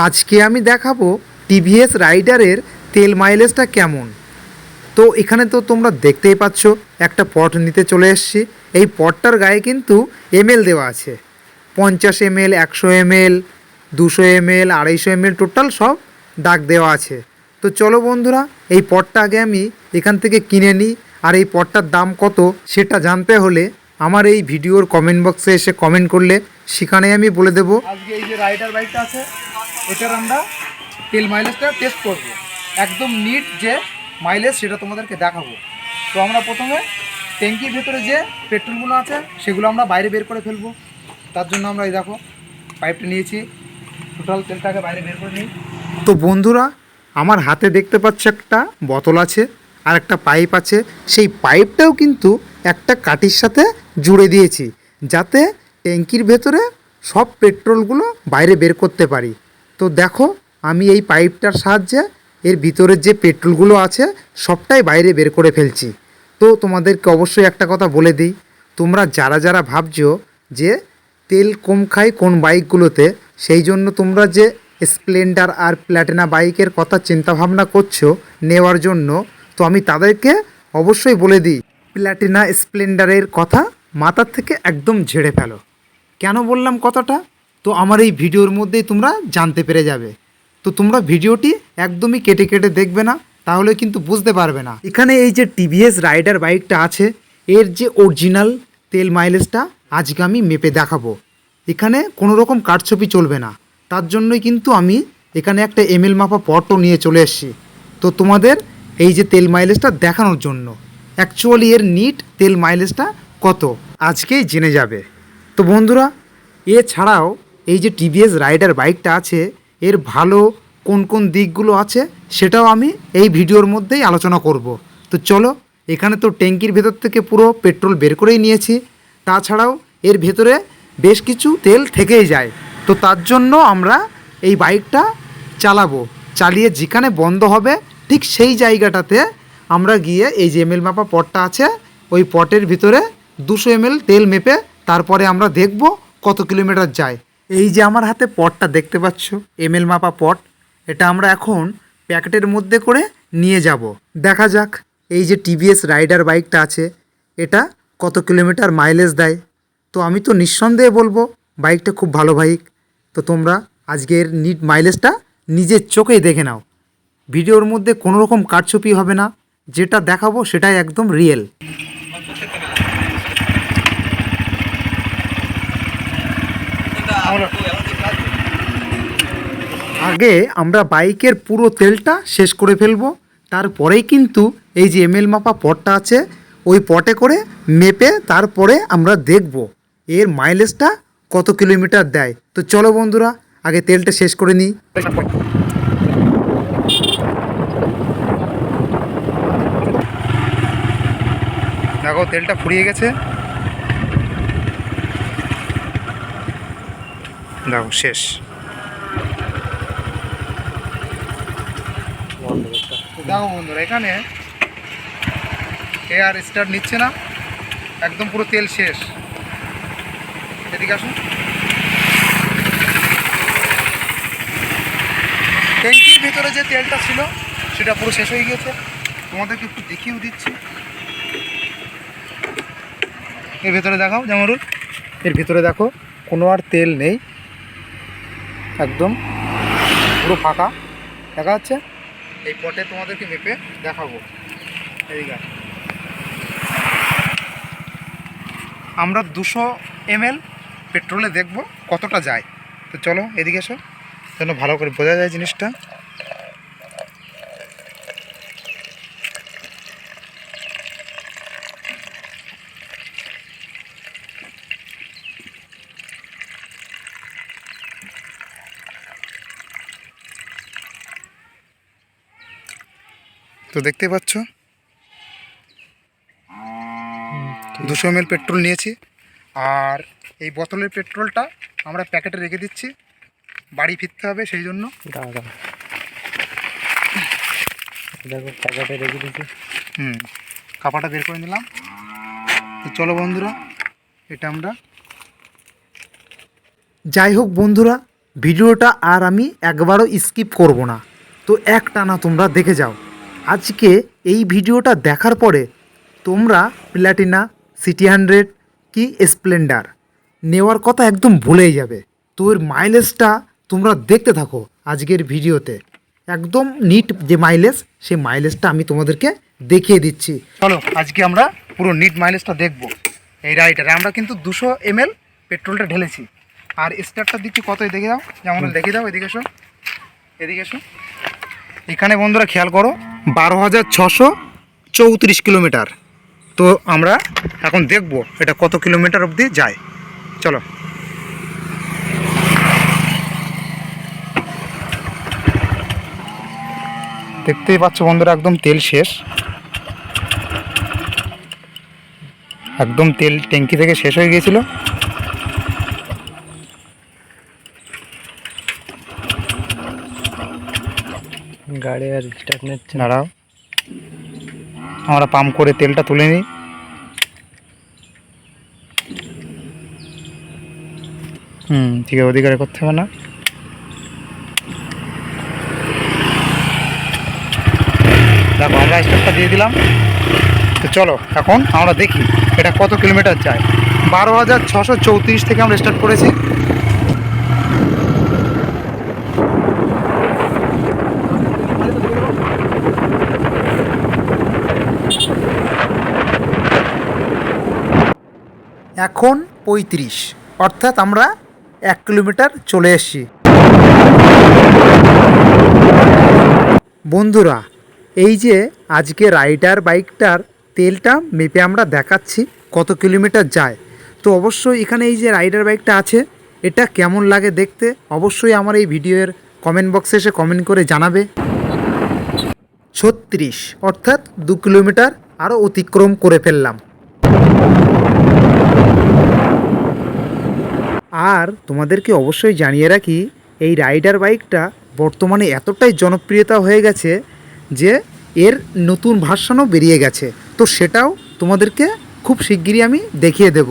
আজকে আমি দেখাবো টিভিএস রাইডারের তেল মাইলেজটা কেমন। তো এখানে তো তোমরা দেখতেই পাচ্ছ একটা পট নিতে চলে এসেছি। এই পটটার গায়ে কিন্তু এমএল দেওয়া আছে, 50 ml, 100 ml, 200 ml, 250 ml, total সব দাগ দেওয়া আছে। তো চলো বন্ধুরা, এই পটটা আগে আমি এখান থেকে কিনে নিই। আর এই পটটার দাম কত সেটা জানতে হলে আমার এই ভিডিওর কমেন্ট বক্সে এসে কমেন্ট করলে সেখানে আমি বলে দেবো। আজকে এই যে রাইডার বাইকটা আছে এটার আমরা তেল মাইলেজটা টেস্ট করব, একদম নিট যে মাইলেজ সেটা তোমাদেরকে দেখাবো। তো আমরা প্রথমে ট্যাঙ্কির ভেতরে যে পেট্রোলগুলো আছে সেগুলো আমরা বাইরে বের করে ফেলবো। তার জন্য আমরা এই দেখো পাইপটা নিয়েছি, টোটাল তেলটাকে বাইরে বের করে নিই। তো বন্ধুরা, আমার হাতে দেখতে পাচ্ছ একটা বোতল আছে আর একটা পাইপ আছে। সেই পাইপটাও কিন্তু একটা কাঠির সাথে জুড়ে দিয়েছি, যাতে ট্যাঙ্কির ভেতরে সব পেট্রোলগুলো বাইরে বের করতে পারি। তো দেখো, আমি এই পাইপটার সাহায্যে এর ভিতরের যে পেট্রোলগুলো আছে সবটাই বাইরে বের করে ফেলছি। তো তোমাদেরকে অবশ্যই একটা কথা বলে দিই, তোমরা যারা যারা ভাবছো যে তেল কম খায় কোন বাইকগুলোতে, সেই জন্য তোমরা যে স্প্লেন্ডার আর প্ল্যাটিনা বাইকের কথা চিন্তাভাবনা করছো নেওয়ার জন্য, তো আমি তাদেরকে অবশ্যই বলে দিই প্ল্যাটিনা স্প্লেন্ডারের কথা মাথার থেকে একদম ঝেড়ে ফেলো। কেন বললাম কথাটা, তো আমার এই ভিডিওর মধ্যেই তোমরা জানতে পেরে যাবে। তো তোমরা ভিডিওটি একদমই কেটে কেটে দেখবে না, তাহলে কিন্তু বুঝতে পারবে না। এখানে এই যে টিভিএস রাইডার বাইকটা আছে এর যে অরিজিনাল তেল মাইলেজটা আজকে আমি মেপে দেখাবো। এখানে কোনো রকম কারচুপি চলবে না, তার জন্যই কিন্তু আমি এখানে একটা এমএল মাপা পটও নিয়ে চলে এসেছি। তো তোমাদের এই যে তেল মাইলেজটা দেখানোর জন্য, অ্যাকচুয়ালি এর নিট তেল মাইলেজটা কত আজকেই জেনে যাবে। তো বন্ধুরা, এছাড়াও এই যে টিভিএস রাইডার বাইকটা আছে এর ভালো কোন কোন দিকগুলো আছে সেটাও আমি এই ভিডিওর মধ্যেই আলোচনা করব। তো চলো, এখানে তো ট্যাঙ্কির ভেতর থেকে পুরো পেট্রোল বের করেই নিয়েছি, তাছাড়াও এর ভেতরে বেশ কিছু তেল থেকেই যায়। তো তার জন্য আমরা এই বাইকটা চালিয়ে যেখানে বন্ধ হবে ঠিক সেই জায়গাটাতে আমরা গিয়ে এই যে এমএল মাপা পটটা আছে ওই পটের ভিতরে 200 ml তেল মেপে তারপরে আমরা দেখব কত কিলোমিটার যায়। এই যে আমার হাতে পটটা দেখতে পাচ্ছ এমএল মাপা পট, এটা আমরা এখন প্যাকেটের মধ্যে করে নিয়ে যাব। দেখা যাক এই যে টিভিএস রাইডার বাইকটা আছে এটা কত কিলোমিটার মাইলেজ দেয়। তো আমি তো নিঃসন্দেহে বলবো বাইকটা খুব ভালো বাইক। তো তোমরা আজকের নিট মাইলেজটা নিজের চোখেই দেখে নাও। ভিডিওর মধ্যে কোনো রকম কারচুপি হবে না, যেটা দেখাবো সেটাই একদম রিয়েল। আগে আমরা বাইকের পুরো তেলটা শেষ করে ফেলবো, তারপরেই কিন্তু এই যে এমএল মাপা পটটা আছে ওই পটে করে মেপে তারপরে আমরা দেখব এর মাইলেজটা কত কিলোমিটার দেয়। তো চলো বন্ধুরা, আগে তেলটা শেষ করে নিই। দেখো তেলটা ফুরিয়ে গেছে, দেখো শেষ। দেখো বন্ধুরা, এখানে এয়ার স্টার্ট নিচ্ছে না, একদম পুরো তেল শেষ। এদিকে আসুন, ট্যাঙ্কির ভিতরে যে তেলটা ছিল সেটা পুরো শেষ হয়ে গিয়েছে। তোমাদেরকে একটু দেখিয়েও দিচ্ছি, এর ভেতরে দেখাও জামারুল, এর ভিতরে দেখো কোনো আর তেল নেই, একদম পুরো ফাঁকা দেখা যাচ্ছে। এই পটে তোমাদেরকে মেপে দেখাবো। এই গাছ আমরা 200 ml পেট্রোলে দেখব কতটা যায়। তো চলো এদিকে এসো, যেন ভালো করে বোঝা যায় জিনিসটা। তো দেখতে পাচ্ছ 200 ml পেট্রোল নিয়েছি, আর এই বোতলের পেট্রোলটা আমরা প্যাকেটে রেখে দিচ্ছি, বাড়ি ফিরতে হবে সেই জন্য। দেখো প্যাকেটে রেখে দিচ্ছি, কাপাটা বের করে নিলাম। তো চলো বন্ধুরা, এটা আমরা যাই হোক বন্ধুরা, ভিডিওটা আর আমি একবারও স্কিপ করব না, তো একটানা তোমরা দেখে যাও। আজকে এই ভিডিওটা দেখার পরে তোমরা প্ল্যাটিনা, সিটি 100 কি স্প্লেন্ডার নেওয়ার কথা একদম ভুলেই যাবে। তো এর মাইলেজটা তোমরা দেখতে থাকো আজকের ভিডিওতে। একদম নিট যে মাইলেজ, সেই মাইলেজটা আমি তোমাদেরকে দেখিয়ে দিচ্ছি। চলো আজকে আমরা পুরো নিট মাইলেজটা দেখব। এই রাইডারে আমরা কিন্তু 200 ml পেট্রোলটা ঢেলেছি, আর স্টার্টটা দিচ্ছি কতই দেখে দাও, যেমন দেখে দাও। এদিকে এসো, এদিকে এসো। এখানে বন্ধুরা খেয়াল করো 12,634 কিলোমিটার। তো আমরা এখন দেখব এটা কত কিলোমিটার অবধি যায়। চলো। দেখতেই পাচ্ছ বন্ধুরা, একদম তেল শেষ, একদম তেল ট্যাঙ্কি থেকে শেষ হয়ে গিয়েছিল। গাড়ি আর স্টার্ট নিচ্ছে না। দাঁড়াও, আমরা পাম্প করে তেলটা তুলে নিই। ঠিক আছে, ওদিকে করতে হবে না। দেখো আমরা স্টার্টটা দিয়ে দিলাম। তো চলো এখন আমরা দেখি এটা কত কিলোমিটার যায়। 12,634 থেকে আমরা স্টার্ট করেছি। এখন 35, অর্থাৎ আমরা 1 কিলোমিটার চলে এসেছি। বন্ধুরা, এই যে আজকে রাইডার বাইকটার তেলটা মেপে আমরা দেখাচ্ছি কত কিলোমিটার যায়। তো অবশ্যই এখানে এই যে রাইডার বাইকটা আছে, এটা কেমন লাগে দেখতে অবশ্যই আমার এই ভিডিওর কমেন্ট বক্সে এসে কমেন্ট করে জানাবে। 36, অর্থাৎ 2 কিলোমিটার আরও অতিক্রম করে ফেললাম। আর তোমাদেরকে অবশ্যই জানিয়ে রাখি, এই রাইডার বাইকটা বর্তমানে এতটাই জনপ্রিয়তা হয়ে গেছে যে এর নতুন ভার্সনও বেরিয়ে গেছে। তো সেটাও তোমাদেরকে খুব শিগগিরই আমি দেখিয়ে দেব।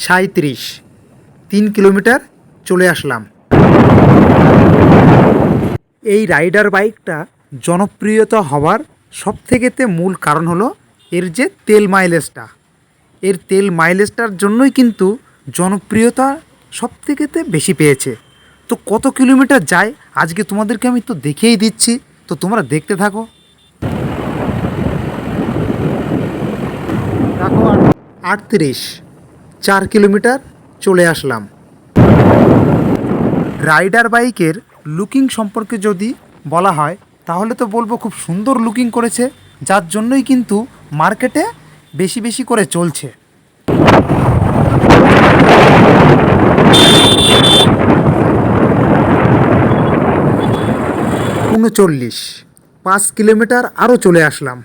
37, 3 কিলোমিটার চলে আসলাম। এই রাইডার বাইকটা জনপ্রিয়তা হওয়ার সবথেকেতে মূল কারণ হলো এর যে তেল মাইলেজটা। এর তেল মাইলেজটার জন্যই কিন্তু জনপ্রিয়তা সবথেকেতে বেশি পেয়েছে। তো কত কিলোমিটার যায় আজকে তোমাদেরকে আমি তো দেখিয়েই দিচ্ছি, তো তোমরা দেখতে থাকো। দেখো 38, 4 কিলোমিটার চলে আসলাম। রাইডার বাইকের লুকিং সম্পর্কে যদি বলা হয় তাহলে তো বলবো খুব সুন্দর লুকিং করেছে, যার জন্যই কিন্তু মার্কেটে বেশি বেশি করে চলছে। উনচল্লিশ, 5 কিলোমিটার আরও চলে আসলাম।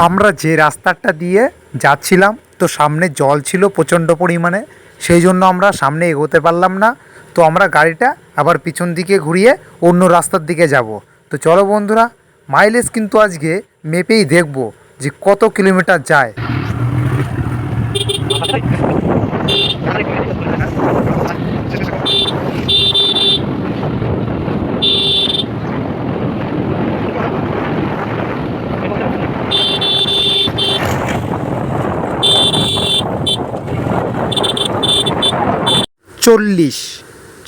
আমরা যে রাস্তাটা দিয়ে যাচ্ছিলাম, তো সামনে জল ছিল প্রচণ্ড পরিমাণে, সেই জন্য আমরা সামনে এগোতে পারলাম না। তো আমরা গাড়িটা আবার পিছন দিকে ঘুরিয়ে অন্য রাস্তার দিকে যাব। তো চলো বন্ধুরা, মাইলেজ কিন্তু আজকে মেপেই দেখব যে কত কিলোমিটার যায়। চল্লিশ,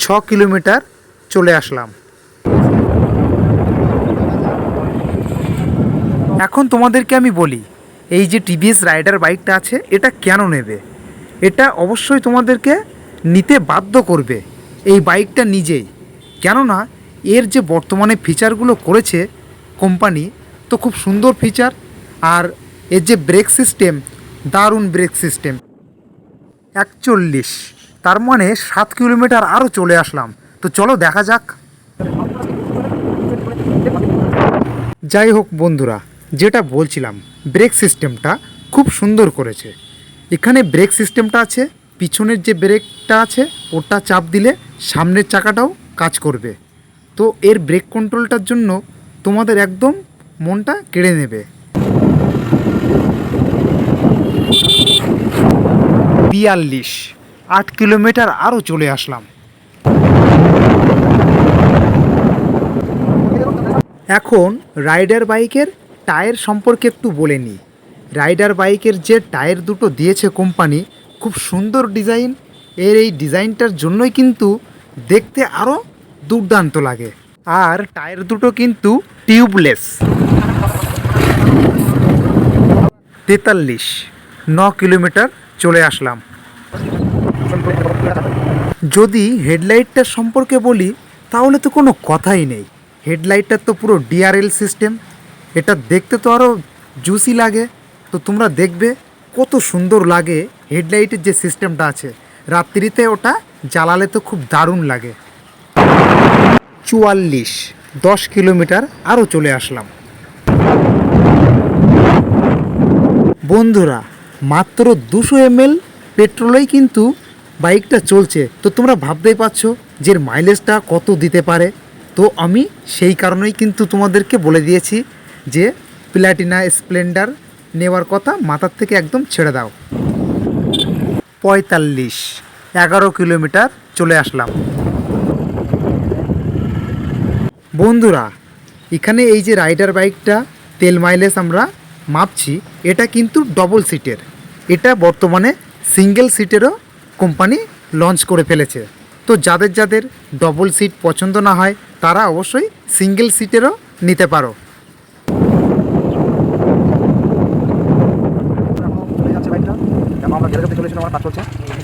6 কিলোমিটার চলে আসলাম। এখন তোমাদেরকে আমি বলি, এই যে টিভিএস রাইডার বাইকটা আছে এটা কেন নেবে। এটা অবশ্যই তোমাদেরকে নিতে বাধ্য করবে এই বাইকটা নিজেই, কেননা এর যে বর্তমানে ফিচারগুলো করেছে কোম্পানি, তো খুব সুন্দর ফিচার। আর এর যে ব্রেক সিস্টেম, দারুণ ব্রেক সিস্টেম। 41, তার মানে 7 কিলোমিটার আরও চলে আসলাম। তো চলো দেখা যাক। যাই হোক বন্ধুরা, যেটা বলছিলাম, ব্রেক সিস্টেমটা খুব সুন্দর করেছে। এখানে ব্রেক সিস্টেমটা আছে, পিছনের যে ব্রেকটা আছে ওটা চাপ দিলে সামনের চাকাটাও কাজ করবে। তো এর ব্রেক কন্ট্রোলটার জন্য তোমাদের একদম মনটা কেড়ে নেবে। 42, 8 কিলোমিটার আরও চলে আসলাম। এখন রাইডার বাইকের টায়ার সম্পর্কে একটু বলে নিই। রাইডার বাইকের যে টায়ার দুটো দিয়েছে কোম্পানি, খুব সুন্দর ডিজাইন। এর এই ডিজাইনটার জন্যই কিন্তু দেখতে আরও দুর্দান্ত লাগে। আর টায়ার দুটো কিন্তু টিউবলেস। 43, 9 কিলোমিটার চলে আসলাম। যদি হেডলাইটটার সম্পর্কে বলি তাহলে তো কোনো কথাই নেই। হেডলাইটটার তো পুরো ডিআরএল সিস্টেম। এটা দেখতে তো আরও জুসি লাগে। তো তোমরা দেখবে কত সুন্দর লাগে হেডলাইটের যে সিস্টেমটা আছে। রাত্রিতে ওটা জ্বালালে তো খুব দারুণ লাগে। 44, 10 কিলোমিটার আরও চলে আসলাম। বন্ধুরা, মাত্র 200 ml পেট্রোলেই কিন্তু বাইকটা চলছে। তো তোমরা ভাবতেই পারছো যে এর মাইলেজটা কত দিতে পারে। তো আমি সেই কারণেই কিন্তু তোমাদেরকে বলে দিয়েছি যে প্ল্যাটিনা স্প্লেন্ডার নেওয়ার কথা মাথার থেকে একদম ছেড়ে দাও। 45, 11 কিলোমিটার চলে আসলাম। বন্ধুরা, এখানে এই যে রাইডার বাইকটা তেল মাইলেজ আমরা মাপছি, এটা কিন্তু ডবল সিটের। এটা বর্তমানে সিঙ্গেল সিটেরও কোম্পানি লঞ্চ করে ফেলেছে। তো যাদের যাদের ডবল সিট পছন্দ না হয় তারা অবশ্যই সিঙ্গেল সিটেরও নিতে পারো।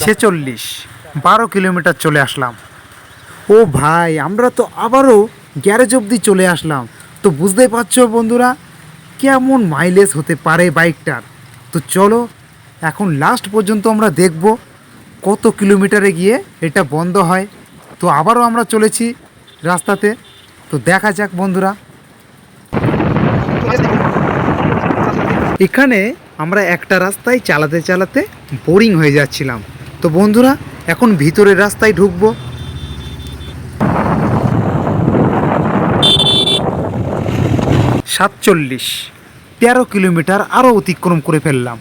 46, 12 কিলোমিটার চলে আসলাম। ও ভাই, আমরা তো আবারও গ্যারেজ অবধি চলে আসলাম। তো বুঝতেই পারছো বন্ধুরা কেমন মাইলেজ হতে পারে বাইকটার। তো চলো এখন লাস্ট পর্যন্ত আমরা দেখব কত কিলোমিটারে গিয়ে এটা বন্ধ হয়। তো আবারও আমরা চলেছি রাস্তাতে। তো দেখা যাক বন্ধুরা। এখানে আমরা একটা রাস্তায় চালাতে চালাতে বোরিং হয়ে যাচ্ছিলাম। তো বন্ধুরা এখন ভিতরের রাস্তায় ঢুকবো। 47, 13 কিলোমিটার আরও অতিক্রম করে ফেললাম।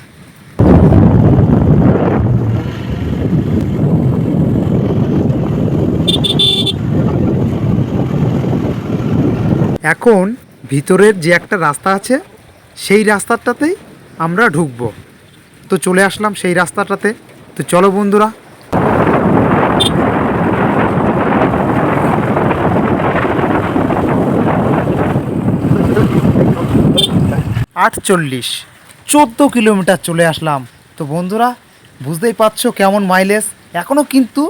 এখন ভিতরের যে একটা রাস্তা আছে সেই রাস্তাটাতেই আমরা ঢুকবো। তো চলে আসলাম সেই রাস্তাটাতে। তো চলো বন্ধুরা। 48, 14 কিলোমিটার চলে আসলাম। তো বন্ধুরা বুঝতেই পারছো কেমন মাইলেজ। এখনও কিন্তু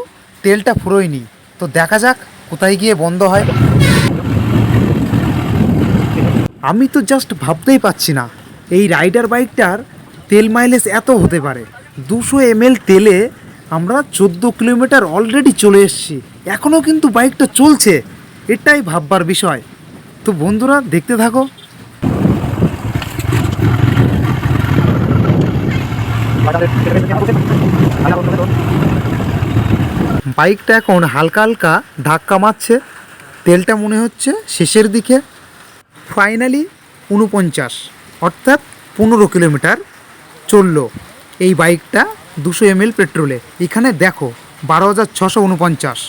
তেলটা ফুরোয়নি। তো দেখা যাক কোথায় গিয়ে বন্ধ হয়। আমি তো জাস্ট ভাবতেই পাচ্ছি না এই রাইডার বাইকটার তেল মাইলেজ এত হতে পারে। 200 ml তেলে আমরা 14 কিলোমিটার অলরেডি চলে এসেছি। এখনও কিন্তু বাইকটা চলছে, এটাই ভাববার বিষয়। তো বন্ধুরা দেখতে থাকো। বাইকটা এখন হালকা হালকা ধাক্কা মারছে। তেলটা মনে হচ্ছে শেষের দিকে। ফাইনালি 49, অর্থাৎ 15 কিলোমিটার চললো এই বাইকটা 200 ml পেট্রোলে। এখানে দেখো 12,649।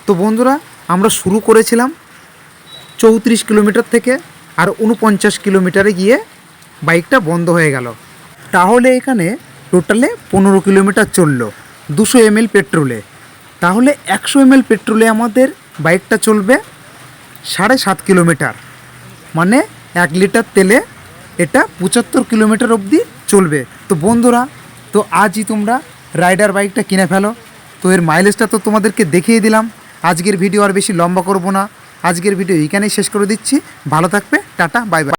তো বন্ধুরা আমরা শুরু করেছিলাম 34 কিলোমিটার থেকে, আর 49 কিলোমিটারে গিয়ে বাইকটা বন্ধ হয়ে গেল। তাহলে এখানে টোটালে 15 কিলোমিটার চললো 200 ml পেট্রোলে। তাহলে 100 ml পেট্রোলে আমাদের বাইকটা চলবে 7.5 কিলোমিটার, মানে 1 লিটার তেলে এটা 75 কিলোমিটার অবধি চলবে। তো বন্ধুরা, তো আজই তোমরা রাইডার বাইকটা কিনে ফেলো। তো এর মাইলেজটা তো তোমাদেরকে দেখিয়ে দিলাম। আজকের ভিডিও আর বেশি লম্বা করব না, আজকের ভিডিও এখানেই শেষ করে দিচ্ছি। ভালো থাকবে, টাটা, বাই বাই।